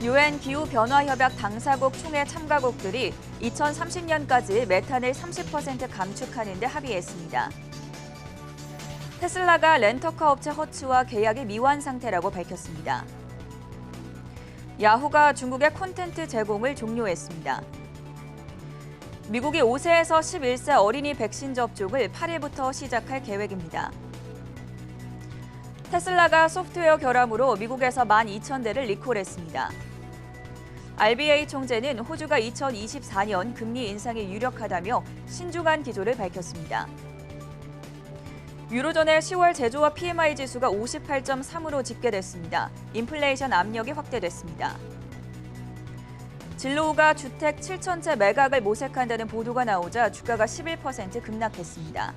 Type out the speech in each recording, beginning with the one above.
유엔 기후변화협약 당사국 총회 참가국들이 2030년까지 메탄을 30% 감축하는 데 합의했습니다. 테슬라가 렌터카 업체 허츠와 계약이 미완 상태라고 밝혔습니다. 야후가 중국의 콘텐트 제공을 종료했습니다. 미국이 5세에서 11세 어린이 백신 접종을 8일부터 시작할 계획입니다. 테슬라가 소프트웨어 결함으로 미국에서 12,000대를 리콜했습니다. RBA 총재는 호주가 2024년 금리 인상이 유력하다며 신중한 기조를 밝혔습니다. 유로존의 10월 제조업 PMI 지수가 58.3으로 집계됐습니다. 인플레이션 압력이 확대됐습니다. 진로우가 주택 7,000채 매각을 모색한다는 보도가 나오자 주가가 11% 급락했습니다.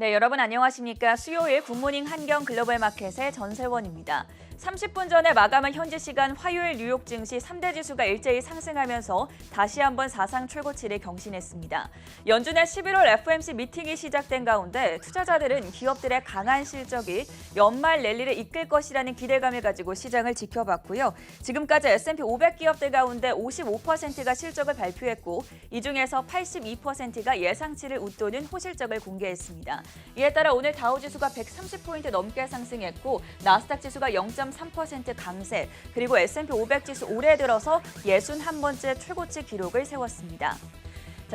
네, 여러분 안녕하십니까? 수요일 굿모닝 한경 글로벌 마켓의 전세원입니다. 30분 전에 마감한 현지 시간 화요일 뉴욕 증시 3대 지수가 일제히 상승하면서 다시 한번 사상 최고치를 경신했습니다. 연준의 11월 FOMC 미팅이 시작된 가운데 투자자들은 기업들의 강한 실적이 연말 랠리를 이끌 것이라는 기대감을 가지고 시장을 지켜봤고요. 지금까지 S&P 500 기업들 가운데 55%가 실적을 발표했고 이 중에서 82%가 예상치를 웃도는 호실적을 공개했습니다. 이에 따라 오늘 다우지수가 130포인트 넘게 상승했고 나스닥 지수가 0.3% 강세, 그리고 S&P 500 지수 올해 들어서 61번째 최고치 기록을 세웠습니다.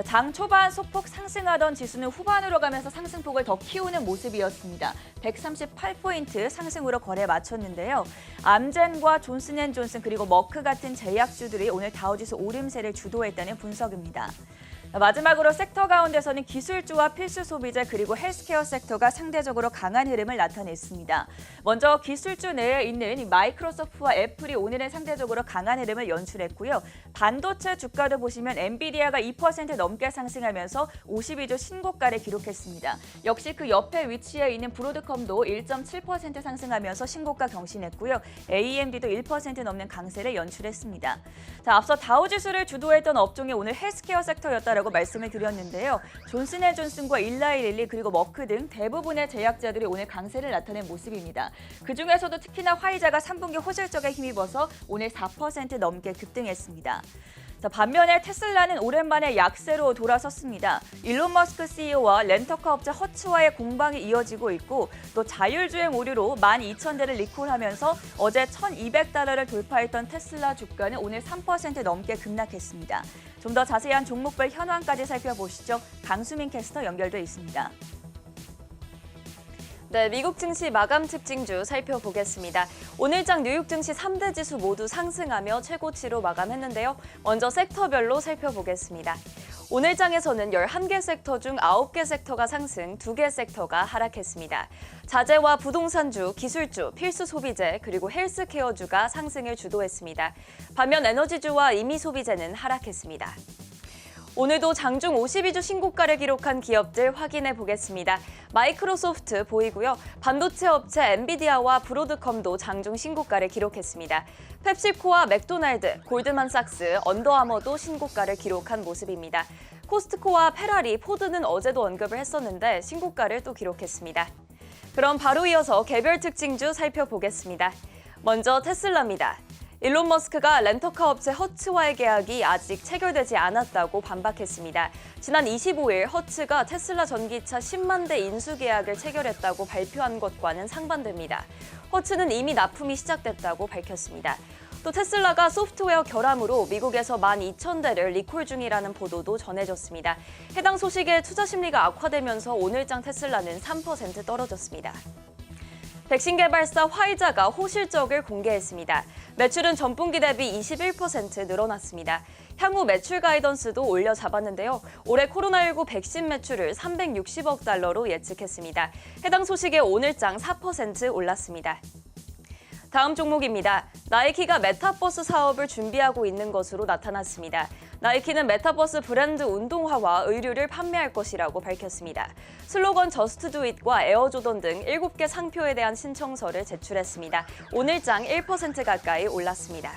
장 초반 소폭 상승하던 지수는 후반으로 가면서 상승폭을 더 키우는 모습이었습니다. 138포인트 상승으로 거래 마쳤는데요. 암젠과 존슨앤존슨 그리고 머크 같은 제약주들이 오늘 다우지수 오름세를 주도했다는 분석입니다. 마지막으로 섹터 가운데서는 기술주와 필수 소비재 그리고 헬스케어 섹터가 상대적으로 강한 흐름을 나타냈습니다. 먼저 기술주 내에 있는 마이크로소프트와 애플이 오늘은 상대적으로 강한 흐름을 연출했고요. 반도체 주가도 보시면 엔비디아가 2% 넘게 상승하면서 52주 신고가를 기록했습니다. 역시 그 옆에 위치해 있는 브로드컴도 1.7% 상승하면서 신고가 경신했고요. AMD도 1% 넘는 강세를 연출했습니다. 앞서 다우지수를 주도했던 업종이 오늘 헬스케어 섹터였다라고 말씀을 드렸는데요. 존슨앤존슨과 일라이릴리 그리고 머크 등 대부분의 제약자들이 오늘 강세를 나타낸 모습입니다. 그중에서도 특히나 화이자가 3분기 호실적에 힘입어서 오늘 4% 넘게 급등했습니다. 반면에 테슬라는 오랜만에 약세로 돌아섰습니다. 일론 머스크 CEO와 렌터카 업체 허츠와의 공방이 이어지고 있고 또 자율주행 오류로 12,000대를 리콜하면서 어제 $1,200를 돌파했던 테슬라 주가는 오늘 3% 넘게 급락했습니다. 좀 더 자세한 종목별 현황까지 살펴보시죠. 강수민 캐스터 연결돼 있습니다. 네, 미국 증시 마감 특징주 살펴보겠습니다. 오늘장 뉴욕 증시 3대 지수 모두 상승하며 최고치로 마감했는데요. 먼저 섹터별로 살펴보겠습니다. 오늘장에서는 11개 섹터 중 9개 섹터가 상승, 2개 섹터가 하락했습니다. 자재와 부동산주, 기술주, 필수 소비재, 그리고 헬스케어주가 상승을 주도했습니다. 반면 에너지주와 임의소비재는 하락했습니다. 오늘도 장중 52주 신고가를 기록한 기업들 확인해 보겠습니다. 마이크로소프트 보이고요. 반도체 업체 엔비디아와 브로드컴도 장중 신고가를 기록했습니다. 펩시코와 맥도날드, 골드만삭스, 언더아머도 신고가를 기록한 모습입니다. 코스트코와 페라리, 포드는 어제도 언급을 했었는데 신고가를 또 기록했습니다. 그럼 바로 이어서 개별 특징주 살펴보겠습니다. 먼저 테슬라입니다. 일론 머스크가 렌터카 업체 허츠와의 계약이 아직 체결되지 않았다고 반박했습니다. 지난 25일 허츠가 테슬라 전기차 10만 대 인수 계약을 체결했다고 발표한 것과는 상반됩니다. 허츠는 이미 납품이 시작됐다고 밝혔습니다. 또 테슬라가 소프트웨어 결함으로 미국에서 12,000대를 리콜 중이라는 보도도 전해졌습니다. 해당 소식에 투자 심리가 악화되면서 오늘장 테슬라는 3% 떨어졌습니다. 백신 개발사 화이자가 호실적을 공개했습니다. 매출은 전분기 대비 21% 늘어났습니다. 향후 매출 가이던스도 올려 잡았는데요. 올해 코로나19 백신 매출을 360억 달러로 예측했습니다. 해당 소식에 오늘장 4% 올랐습니다. 다음 종목입니다. 나이키가 메타버스 사업을 준비하고 있는 것으로 나타났습니다. 나이키는 메타버스 브랜드 운동화와 의류를 판매할 것이라고 밝혔습니다. 슬로건 저스트 두 잇과 에어조던 등 7개 상표에 대한 신청서를 제출했습니다. 오늘장 1% 가까이 올랐습니다.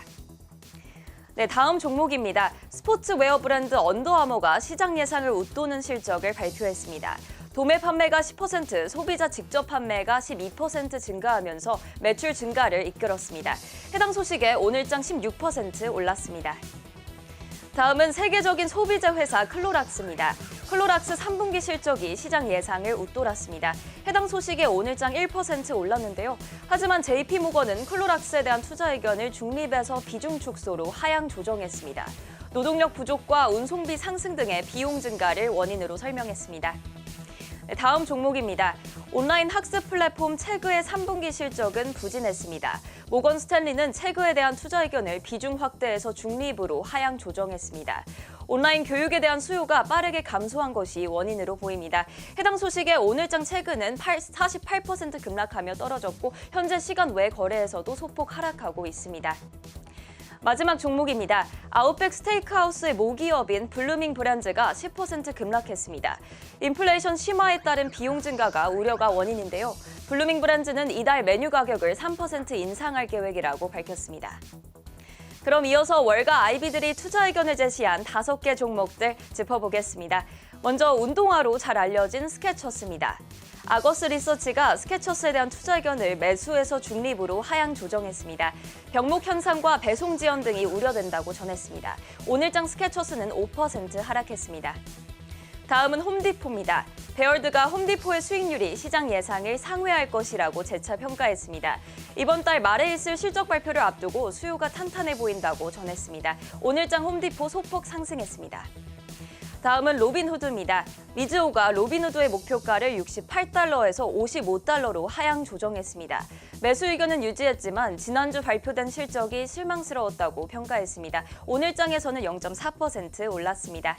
네, 다음 종목입니다. 스포츠웨어 브랜드 언더아머가 시장 예상을 웃도는 실적을 발표했습니다. 도매 판매가 10%, 소비자 직접 판매가 12% 증가하면서 매출 증가를 이끌었습니다. 해당 소식에 오늘장 16% 올랐습니다. 다음은 세계적인 소비자 회사 클로락스입니다. 클로락스 3분기 실적이 시장 예상을 웃돌았습니다. 해당 소식에 오늘장 1% 올랐는데요. 하지만 JP모건은 클로락스에 대한 투자 의견을 중립에서 비중 축소로 하향 조정했습니다. 노동력 부족과 운송비 상승 등의 비용 증가를 원인으로 설명했습니다. 다음 종목입니다. 온라인 학습 플랫폼 체그의 3분기 실적은 부진했습니다. 모건 스탠리는 체그에 대한 투자 의견을 비중 확대해서 중립으로 하향 조정했습니다. 온라인 교육에 대한 수요가 빠르게 감소한 것이 원인으로 보입니다. 해당 소식에 오늘장 체그는 48% 급락하며 떨어졌고 현재 시간 외 거래에서도 소폭 하락하고 있습니다. 마지막 종목입니다. 아웃백 스테이크하우스의 모기업인 블루밍 브랜드가 10% 급락했습니다. 인플레이션 심화에 따른 비용 증가가 우려가 원인인데요. 블루밍 브랜드는 이달 메뉴 가격을 3% 인상할 계획이라고 밝혔습니다. 그럼 이어서 월가 아이비들이 투자 의견을 제시한 5개 종목들 짚어보겠습니다. 먼저 운동화로 잘 알려진 스케쳐스입니다. 아거스 리서치가 스케쳐스에 대한 투자 의견을 매수에서 중립으로 하향 조정했습니다. 병목 현상과 배송 지연 등이 우려된다고 전했습니다. 오늘장 스케쳐스는 5% 하락했습니다. 다음은 홈디포입니다. 베어드가 홈디포의 수익률이 시장 예상을 상회할 것이라고 재차 평가했습니다. 이번 달 말에 있을 실적 발표를 앞두고 수요가 탄탄해 보인다고 전했습니다. 오늘장 홈디포 소폭 상승했습니다. 다음은 로빈후드입니다. 미즈호가 로빈후드의 목표가를 68달러에서 55달러로 하향 조정했습니다. 매수 의견은 유지했지만 지난주 발표된 실적이 실망스러웠다고 평가했습니다. 오늘장에서는 0.4% 올랐습니다.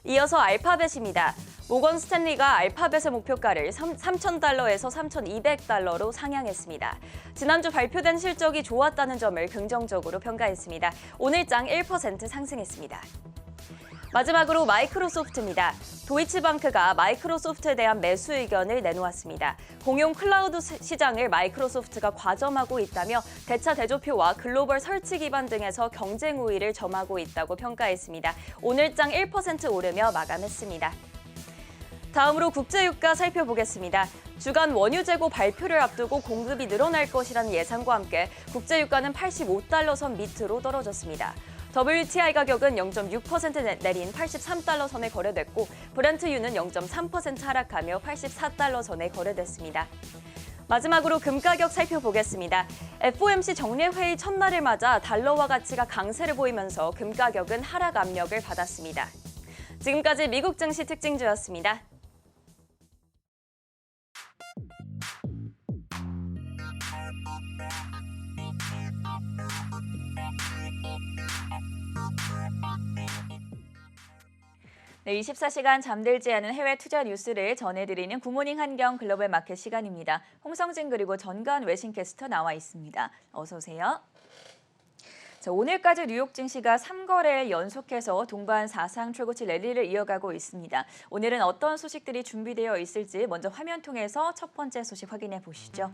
이어서 알파벳입니다. 모건 스탠리가 알파벳의 목표가를 3,000달러에서 3,200달러로 상향했습니다. 지난주 발표된 실적이 좋았다는 점을 긍정적으로 평가했습니다. 오늘장 1% 상승했습니다. 마지막으로 마이크로소프트입니다. 도이치방크가 마이크로소프트에 대한 매수 의견을 내놓았습니다. 공용 클라우드 시장을 마이크로소프트가 과점하고 있다며 대차 대조표와 글로벌 설치 기반 등에서 경쟁 우위를 점하고 있다고 평가했습니다. 오늘장 1% 오르며 마감했습니다. 다음으로 국제유가 살펴보겠습니다. 주간 원유 재고 발표를 앞두고 공급이 늘어날 것이라는 예상과 함께 국제유가는 85달러 선 밑으로 떨어졌습니다. WTI 가격은 0.6% 내린 83달러 선에 거래됐고 브렌트유는 0.3% 하락하며 84달러 선에 거래됐습니다. 마지막으로 금 가격 살펴보겠습니다. FOMC 정례회의 첫날을 맞아 달러화 가치가 강세를 보이면서 금 가격은 하락 압력을 받았습니다. 지금까지 미국 증시 특징주였습니다. 네, 24시간 잠들지 않은 해외 투자 뉴스를 전해드리는 굿모닝 한경 글로벌 마켓 시간입니다. 홍성진 그리고 전가은 외신캐스터 나와 있습니다. 어서 오세요. 자, 오늘까지 뉴욕 증시가 3거래일 연속해서 동반 사상 최고치 랠리를 이어가고 있습니다. 오늘은 어떤 소식들이 준비되어 있을지 먼저 화면 통해서 첫 번째 소식 확인해 보시죠.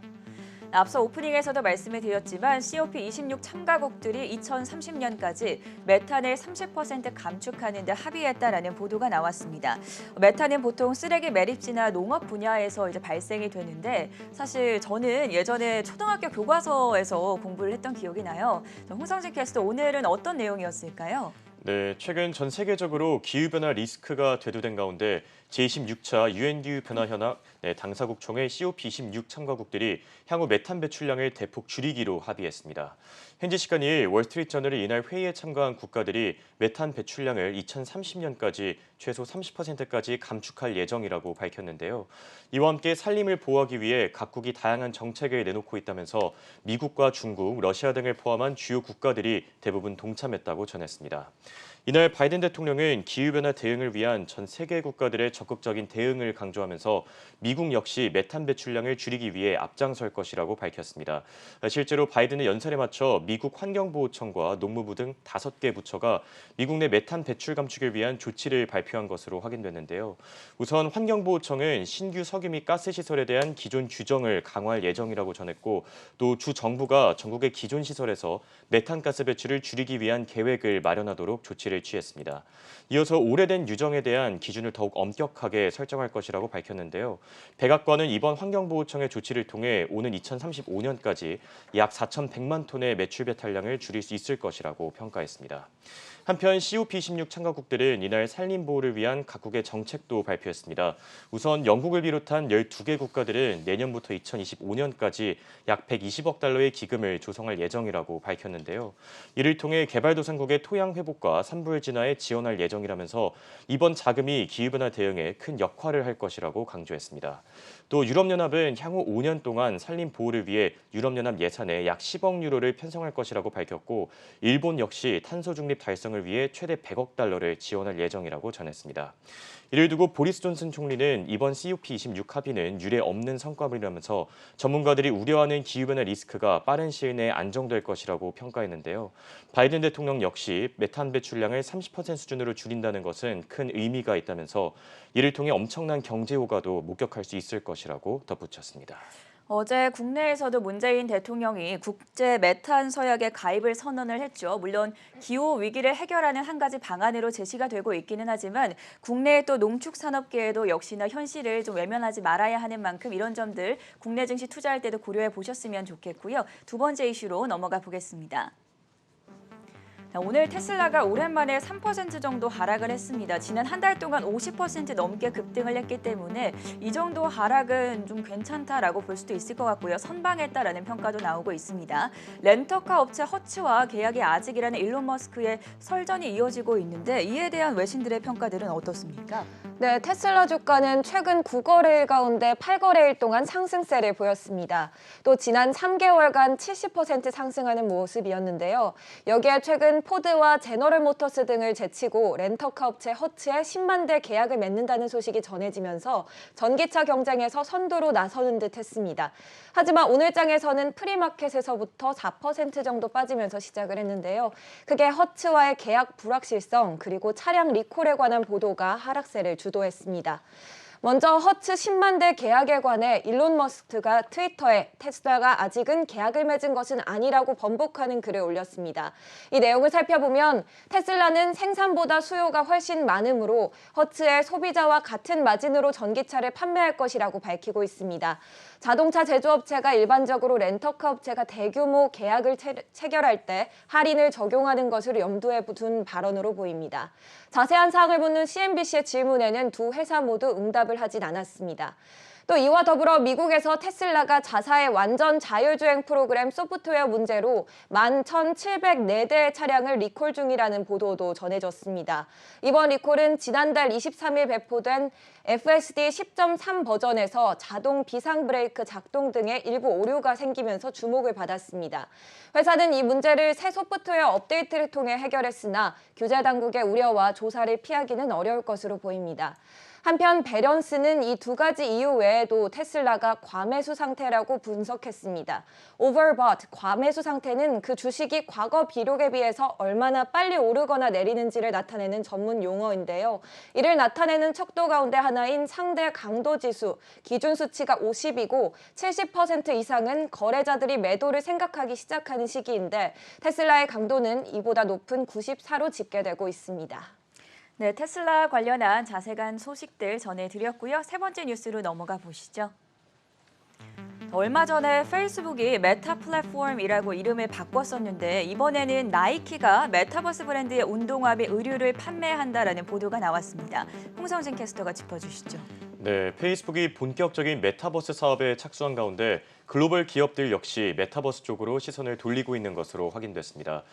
앞서 오프닝에서도 말씀을 드렸지만 COP26 참가국들이 2030년까지 메탄을 30% 감축하는 데 합의했다라는 보도가 나왔습니다. 메탄은 보통 쓰레기 매립지나 농업 분야에서 발생이 되는데 사실 저는 예전에 초등학교 교과서에서 공부를 했던 기억이 나요. 홍성진 캐스터 오늘은 어떤 내용이었을까요? 네, 최근 전 세계적으로 기후변화 리스크가 대두된 가운데 제26차 UN 기후변화 현황 당사국 총회 COP26 참가국들이 향후 메탄 배출량을 대폭 줄이기로 합의했습니다. 현지 시간 2일 월스트리트저널이 이날 회의에 참가한 국가들이 메탄 배출량을 2030년까지 최소 30%까지 감축할 예정이라고 밝혔는데요. 이와 함께 산림을 보호하기 위해 각국이 다양한 정책을 내놓고 있다면서 미국과 중국, 러시아 등을 포함한 주요 국가들이 대부분 동참했다고 전했습니다. 이날 바이든 대통령은 기후변화 대응을 위한 전 세계 국가들의 적극적인 대응을 강조하면서 미국 역시 메탄 배출량을 줄이기 위해 앞장설 것이라고 밝혔습니다. 실제로 바이든의 연설에 맞춰 미국 환경보호청과 농무부 등 5개 부처가 미국 내 메탄 배출 감축을 위한 조치를 발표한 것으로 확인됐는데요. 우선 환경보호청은 신규 석유 및 가스 시설에 대한 기존 규정을 강화할 예정이라고 전했고, 또 주 정부가 전국의 기존 시설에서 메탄가스 배출을 줄이기 위한 계획을 마련하도록 조치를 취했습니다. 이어서 오래된 유정에 대한 기준을 더욱 엄격하게 설정할 것이라고 밝혔는데요. 백악관은 이번 환경보호청의 조치를 통해 오는 2035년까지 약 4,100만 톤의 매출 배탈량을 줄일 수 있을 것이라고 평가했습니다. 한편 COP26 참가국들은 이날 산림 보호를 위한 각국의 정책도 발표했습니다. 우선 영국을 비롯한 12개 국가들은 내년부터 2025년까지 약 120억 달러의 기금을 조성할 예정이라고 밝혔는데요. 이를 통해 개발도상국의 토양 회복과 산불 진화에 지원할 예정이라면서 이번 자금이 기후변화 대응에 큰 역할을 할 것이라고 강조했습니다. 또 유럽연합은 향후 5년 동안 산림 보호를 위해 유럽연합 예산에 약 10억 유로를 편성할 것이라고 밝혔고, 일본 역시 탄소 중립 달성을 위해 최대 100억 달러를 지원할 예정이라고 전했습니다. 이를 두고 보리스 존슨 총리는 이번 COP26 합의는 유례 없는 성과물이라면서 전문가들이 우려하는 기후변화 리스크가 빠른 시일 내에 안정될 것이라고 평가했는데요. 바이든 대통령 역시 메탄 배출량을 30% 수준으로 줄인다는 것은 큰 의미가 있다면서 이를 통해 엄청난 경제 효과도 목격할 수 있을 것이라고 덧붙였습니다. 어제 국내에서도 문재인 대통령이 국제 메탄 서약에 가입을 선언을 했죠. 물론 기후 위기를 해결하는 한 가지 방안으로 제시가 되고 있기는 하지만 국내의 또 농축산업계에도 역시나 현실을 좀 외면하지 말아야 하는 만큼 이런 점들 국내 증시 투자할 때도 고려해 보셨으면 좋겠고요. 두 번째 이슈로 넘어가 보겠습니다. 오늘 테슬라가 오랜만에 3% 정도 하락을 했습니다. 지난 한 달 동안 50% 넘게 급등을 했기 때문에 이 정도 하락은 좀 괜찮다라고 볼 수도 있을 것 같고요. 선방했다라는 평가도 나오고 있습니다. 렌터카 업체 허츠와 계약이 아직이라는 일론 머스크의 설전이 이어지고 있는데 이에 대한 외신들의 평가들은 어떻습니까? 네, 테슬라 주가는 최근 9거래일 가운데 8거래일 동안 상승세를 보였습니다. 또 지난 3개월간 70% 상승하는 모습이었는데요. 여기에 최근 포드와 제너럴 모터스 등을 제치고 렌터카 업체 허츠에 10만 대 계약을 맺는다는 소식이 전해지면서 전기차 경쟁에서 선두로 나서는 듯 했습니다. 하지만 오늘 장에서는 프리마켓에서부터 4% 정도 빠지면서 시작을 했는데요. 그게 허츠와의 계약 불확실성 그리고 차량 리콜에 관한 보도가 하락세를 주도했습니다. 먼저 허츠 10만 대 계약에 관해 일론 머스크가 트위터에 테슬라가 아직은 계약을 맺은 것은 아니라고 번복하는 글을 올렸습니다. 이 내용을 살펴보면 테슬라는 생산보다 수요가 훨씬 많으므로 허츠의 소비자와 같은 마진으로 전기차를 판매할 것이라고 밝히고 있습니다. 자동차 제조업체가 일반적으로 렌터카 업체가 대규모 계약을 체결할 때 할인을 적용하는 것을 염두에 둔 발언으로 보입니다. 자세한 사항을 묻는 CNBC의 질문에는 두 회사 모두 응답을 하진 않았습니다. 또 이와 더불어 미국에서 테슬라가 자사의 완전 자율주행 프로그램 소프트웨어 문제로 11,704대의 차량을 리콜 중이라는 보도도 전해졌습니다. 이번 리콜은 지난달 23일 배포된 FSD 10.3 버전에서 자동 비상 브레이크 작동 등의 일부 오류가 생기면서 주목을 받았습니다. 회사는 이 문제를 새 소프트웨어 업데이트를 통해 해결했으나 규제 당국의 우려와 조사를 피하기는 어려울 것으로 보입니다. 한편 배런스는 이 두 가지 이유 외에도 테슬라가 과매수 상태라고 분석했습니다. overbought, 과매수 상태는 그 주식이 과거 비록에 비해서 얼마나 빨리 오르거나 내리는지를 나타내는 전문 용어인데요. 이를 나타내는 척도 가운데 하나인 상대 강도 지수, 기준 수치가 50이고 70% 이상은 거래자들이 매도를 생각하기 시작하는 시기인데 테슬라의 강도는 이보다 높은 94로 집계되고 있습니다. 네, 테슬라 관련한 자세한 소식들 전해드렸고요. 세 번째 뉴스로 넘어가 보시죠. 얼마 전에 페이스북이 메타 플랫폼이라고 이름을 바꿨었는데 이번에는 나이키가 메타버스 브랜드의 운동화 및 의류를 판매한다라는 보도가 나왔습니다. 홍성진 캐스터가 짚어주시죠. 네, 페이스북이 본격적인 메타버스 사업에 착수한 가운데 글로벌 기업들 역시 메타버스 쪽으로 시선을 돌리고 있는 것으로 확인됐습니다.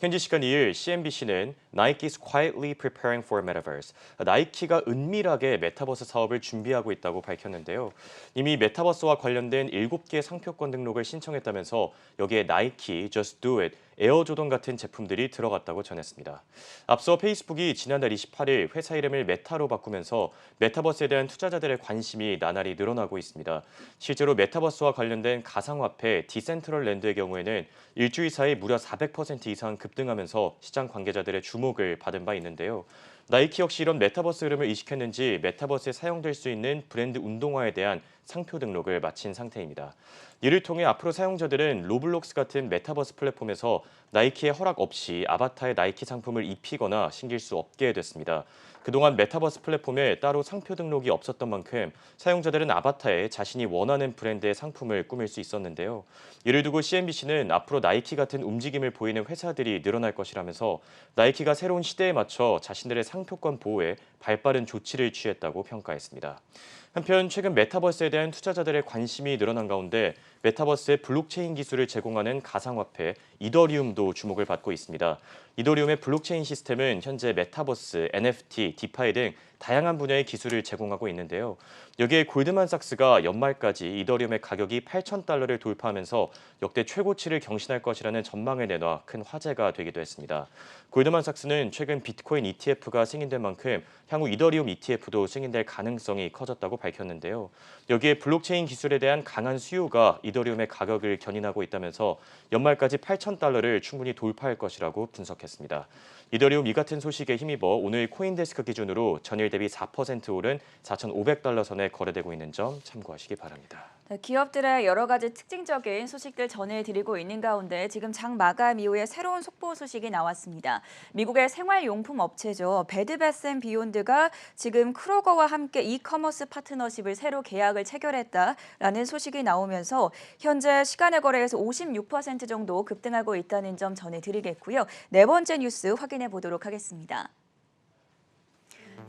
현지 시간 2일 CNBC는 Nike's quietly preparing for metaverse. 나이키가 은밀하게 메타버스 사업을 준비하고 있다고 밝혔는데요. 이미 메타버스와 관련된 7개 상표권 등록을 신청했다면서 여기에 나이키, Just Do It, 에어조던 같은 제품들이 들어갔다고 전했습니다. 앞서 페이스북이 지난달 28일 회사 이름을 메타로 바꾸면서 메타버스에 대한 투자자들의 관심이 나날이 늘어나고 있습니다. 실제로 메타버스와 관련된 가상화폐 디센트럴랜드의 경우에는 일주일 사이 무려 400% 이상 급등하면서 시장 관계자들의 주목을 받은 바 있는데요. 나이키 역시 이런 메타버스 흐름을 이식했는지 메타버스에 사용될 수 있는 브랜드 운동화에 대한 상표 등록을 마친 상태입니다. 이를 통해 앞으로 사용자들은 로블록스 같은 메타버스 플랫폼에서 나이키의 허락 없이 아바타의 나이키 상품을 입히거나 신길 수 없게 됐습니다. 그동안 메타버스 플랫폼에 따로 상표 등록이 없었던 만큼 사용자들은 아바타에 자신이 원하는 브랜드의 상품을 꾸밀 수 있었는데요. 이를 두고 CNBC는 앞으로 나이키 같은 움직임을 보이는 회사들이 늘어날 것이라면서 나이키가 새로운 시대에 맞춰 자신들의 상표권 보호에 발빠른 조치를 취했다고 평가했습니다. 한편 최근 메타버스에 대한 투자자들의 관심이 늘어난 가운데 메타버스의 블록체인 기술을 제공하는 가상화폐 이더리움도 주목을 받고 있습니다. 이더리움의 블록체인 시스템은 현재 메타버스, NFT, 디파이 등 다양한 분야의 기술을 제공하고 있는데요. 여기에 골드만삭스가 연말까지 이더리움의 가격이 $8,000를 돌파하면서 역대 최고치를 경신할 것이라는 전망을 내놔 큰 화제가 되기도 했습니다. 골드만삭스는 최근 비트코인 ETF가 승인된 만큼 향후 이더리움 ETF도 승인될 가능성이 커졌다고 밝혔는데요. 여기에 블록체인 기술에 대한 강한 수요가 이더리움의 가격을 견인하고 있다면서 연말까지 $8,000를 충분히 돌파할 것이라고 분석했습니다. 이더리움 이 같은 소식에 힘입어 오늘 코인데스크 기준으로 전일 대비 4% 오른 $4,500 선에 거래되고 있는 점 참고하시기 바랍니다. 기업들의 여러 가지 특징적인 소식들 전해드리고 있는 가운데 지금 장 마감 이후에 새로운 속보 소식이 나왔습니다. 미국의 생활용품 업체죠. 베드베스앤비욘드가 지금 크로거와 함께 이커머스 파트너십을 새로 계약을 체결했다라는 소식이 나오면서 현재 시간의 거래에서 56% 정도 급등하고 있다는 점 전해드리겠고요. 네 번째 뉴스 확인해 보도록 하겠습니다.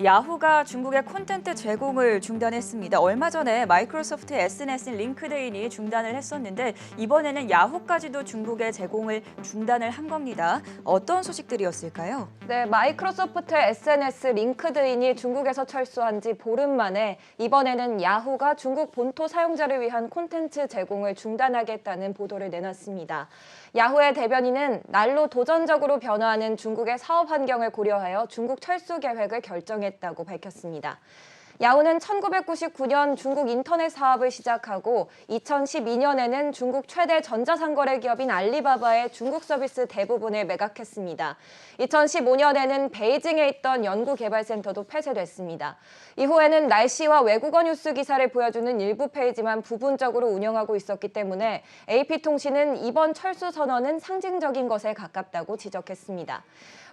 야후가 중국의 콘텐츠 제공을 중단했습니다. 얼마 전에 마이크로소프트 SNS인 링크드인이 중단을 했었는데 이번에는 야후까지도 중국의 제공을 중단을 한 겁니다. 어떤 소식들이었을까요? 네, 마이크로소프트 SNS 링크드인이 중국에서 철수한 지 보름 만에 이번에는 야후가 중국 본토 사용자를 위한 콘텐츠 제공을 중단하겠다는 보도를 내놨습니다. 야후의 대변인은 날로 도전적으로 변화하는 중국의 사업 환경을 고려하여 중국 철수 계획을 결정했다고 밝혔습니다. 야후는 1999년 중국 인터넷 사업을 시작하고 2012년에는 중국 최대 전자상거래 기업인 알리바바의 중국 서비스 대부분을 매각했습니다. 2015년에는 베이징에 있던 연구개발센터도 폐쇄됐습니다. 이후에는 날씨와 외국어 뉴스 기사를 보여주는 일부 페이지만 부분적으로 운영하고 있었기 때문에 AP통신은 이번 철수 선언은 상징적인 것에 가깝다고 지적했습니다.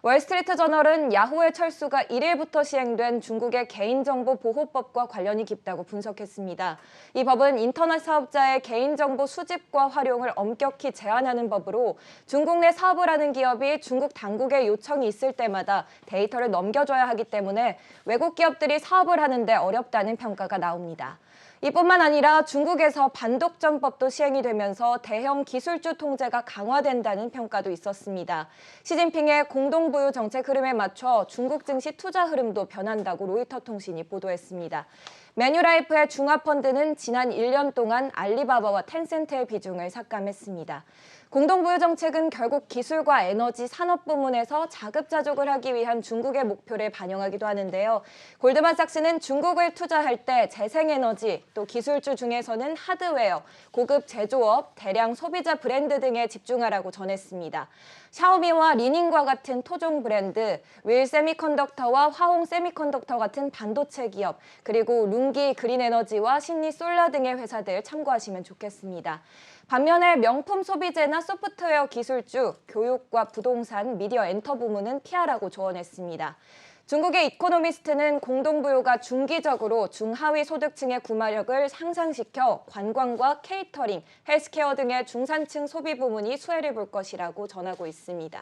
월스트리트저널은 야후의 철수가 1일부터 시행된 중국의 개인정보보호법과 관련이 깊다고 분석했습니다. 이 법은 인터넷 사업자의 개인정보 수집과 활용을 엄격히 제한하는 법으로 중국 내 사업을 하는 기업이 중국 당국의 요청이 있을 때마다 데이터를 넘겨줘야 하기 때문에 외국 기업들이 사업을 하는데 어렵다는 평가가 나옵니다. 이뿐만 아니라 중국에서 반독점법도 시행이 되면서 대형 기술주 통제가 강화된다는 평가도 있었습니다. 시진핑의 공동부유 정책 흐름에 맞춰 중국 증시 투자 흐름도 변한다고 로이터 통신이 보도했습니다. 매뉴라이프의 중화펀드는 지난 1년 동안 알리바바와 텐센트의 비중을 삭감했습니다. 공동부유 정책은 결국 기술과 에너지 산업 부문에서 자급자족을 하기 위한 중국의 목표를 반영하기도 하는데요. 골드만삭스는 중국을 투자할 때 재생에너지, 또 기술주 중에서는 하드웨어, 고급 제조업, 대량 소비자 브랜드 등에 집중하라고 전했습니다. 샤오미와 리닝과 같은 토종 브랜드, 윌 세미컨덕터와 화홍 세미컨덕터 같은 반도체 기업, 그리고 룽기 그린에너지와 신리 솔라 등의 회사들 참고하시면 좋겠습니다. 반면에 명품 소비재나 소프트웨어 기술주, 교육과 부동산, 미디어 엔터 부문은 피하라고 조언했습니다. 중국의 이코노미스트는 공동부유가 중기적으로 중하위 소득층의 구매력을 상승시켜 관광과 케이터링, 헬스케어 등의 중산층 소비 부문이 수혜를 볼 것이라고 전하고 있습니다.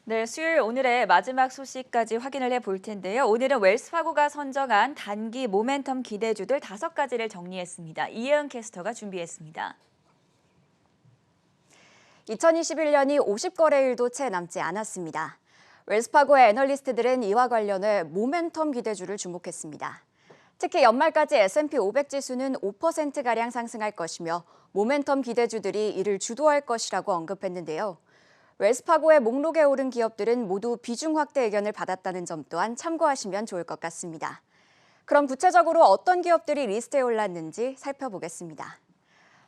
네, 수요일 오늘의 마지막 소식까지 확인을 해볼 텐데요. 오늘은 웰스파고가 선정한 단기 모멘텀 기대주들 5가지를 정리했습니다. 이혜은 캐스터가 준비했습니다. 2021년이 50거래일도 채 남지 않았습니다. 웰스파고의 애널리스트들은 이와 관련해 모멘텀 기대주를 주목했습니다. 특히 연말까지 S&P 500 지수는 5%가량 상승할 것이며 모멘텀 기대주들이 이를 주도할 것이라고 언급했는데요. 웰스파고의 목록에 오른 기업들은 모두 비중 확대 의견을 받았다는 점 또한 참고하시면 좋을 것 같습니다. 그럼 구체적으로 어떤 기업들이 리스트에 올랐는지 살펴보겠습니다.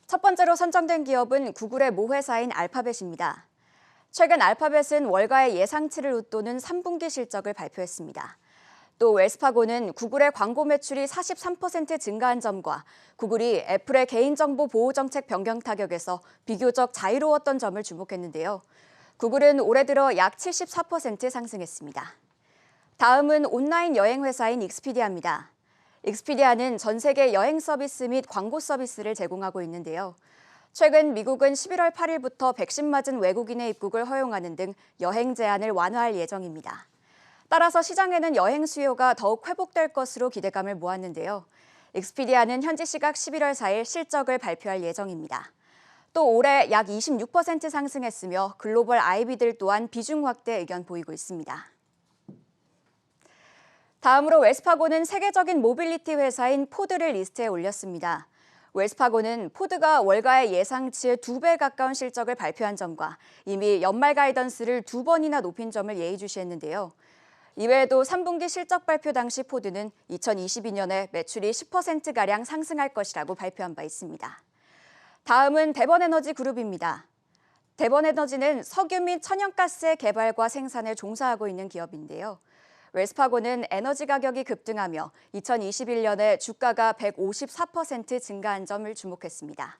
첫 번째로 선정된 기업은 구글의 모회사인 알파벳입니다. 최근 알파벳은 월가의 예상치를 웃도는 3분기 실적을 발표했습니다. 또 웰스파고는 구글의 광고 매출이 43% 증가한 점과 구글이 애플의 개인정보 보호 정책 변경 타격에서 비교적 자유로웠던 점을 주목했는데요. 구글은 올해 들어 약 74% 상승했습니다. 다음은 온라인 여행 회사인 익스피디아입니다. 익스피디아는 전 세계 여행 서비스 및 광고 서비스를 제공하고 있는데요. 최근 미국은 11월 8일부터 백신 맞은 외국인의 입국을 허용하는 등 여행 제한을 완화할 예정입니다. 따라서 시장에는 여행 수요가 더욱 회복될 것으로 기대감을 모았는데요. 익스피디아는 현지 시각 11월 4일 실적을 발표할 예정입니다. 또 올해 약 26% 상승했으며 글로벌 IB들 또한 비중 확대 의견 보이고 있습니다. 다음으로 웰스파고는 세계적인 모빌리티 회사인 포드를 리스트에 올렸습니다. 웰스파고는 포드가 월가의 예상치의 2배 가까운 실적을 발표한 점과 이미 연말 가이던스를 2번이나 높인 점을 예의주시했는데요. 이외에도 3분기 실적 발표 당시 포드는 2022년에 매출이 10%가량 상승할 것이라고 발표한 바 있습니다. 다음은 대번에너지 그룹입니다. 대번에너지는 석유 및 천연가스의 개발과 생산에 종사하고 있는 기업인데요. 웰스파고는 에너지 가격이 급등하며 2021년에 주가가 154% 증가한 점을 주목했습니다.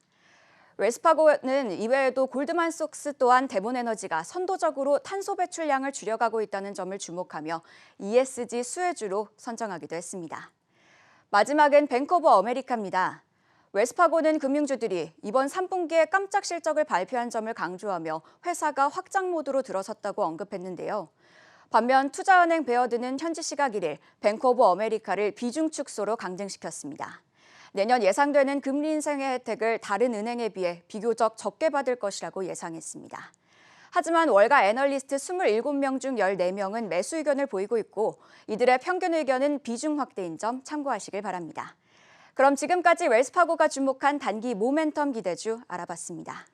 웰스파고는 이외에도 골드만삭스 또한 대본에너지가 선도적으로 탄소 배출량을 줄여가고 있다는 점을 주목하며 ESG 수혜주로 선정하기도 했습니다. 마지막은 뱅크 오브 아메리카입니다. 웰스파고는 금융주들이 이번 3분기에 깜짝 실적을 발표한 점을 강조하며 회사가 확장 모드로 들어섰다고 언급했는데요. 반면 투자은행 베어드는 현지 시각 1일 뱅크 오브 아메리카를 비중 축소로 강등시켰습니다. 내년 예상되는 금리 인상의 혜택을 다른 은행에 비해 비교적 적게 받을 것이라고 예상했습니다. 하지만 월가 애널리스트 27명 중 14명은 매수 의견을 보이고 있고 이들의 평균 의견은 비중 확대인 점 참고하시길 바랍니다. 그럼 지금까지 웰스파고가 주목한 단기 모멘텀 기대주 알아봤습니다.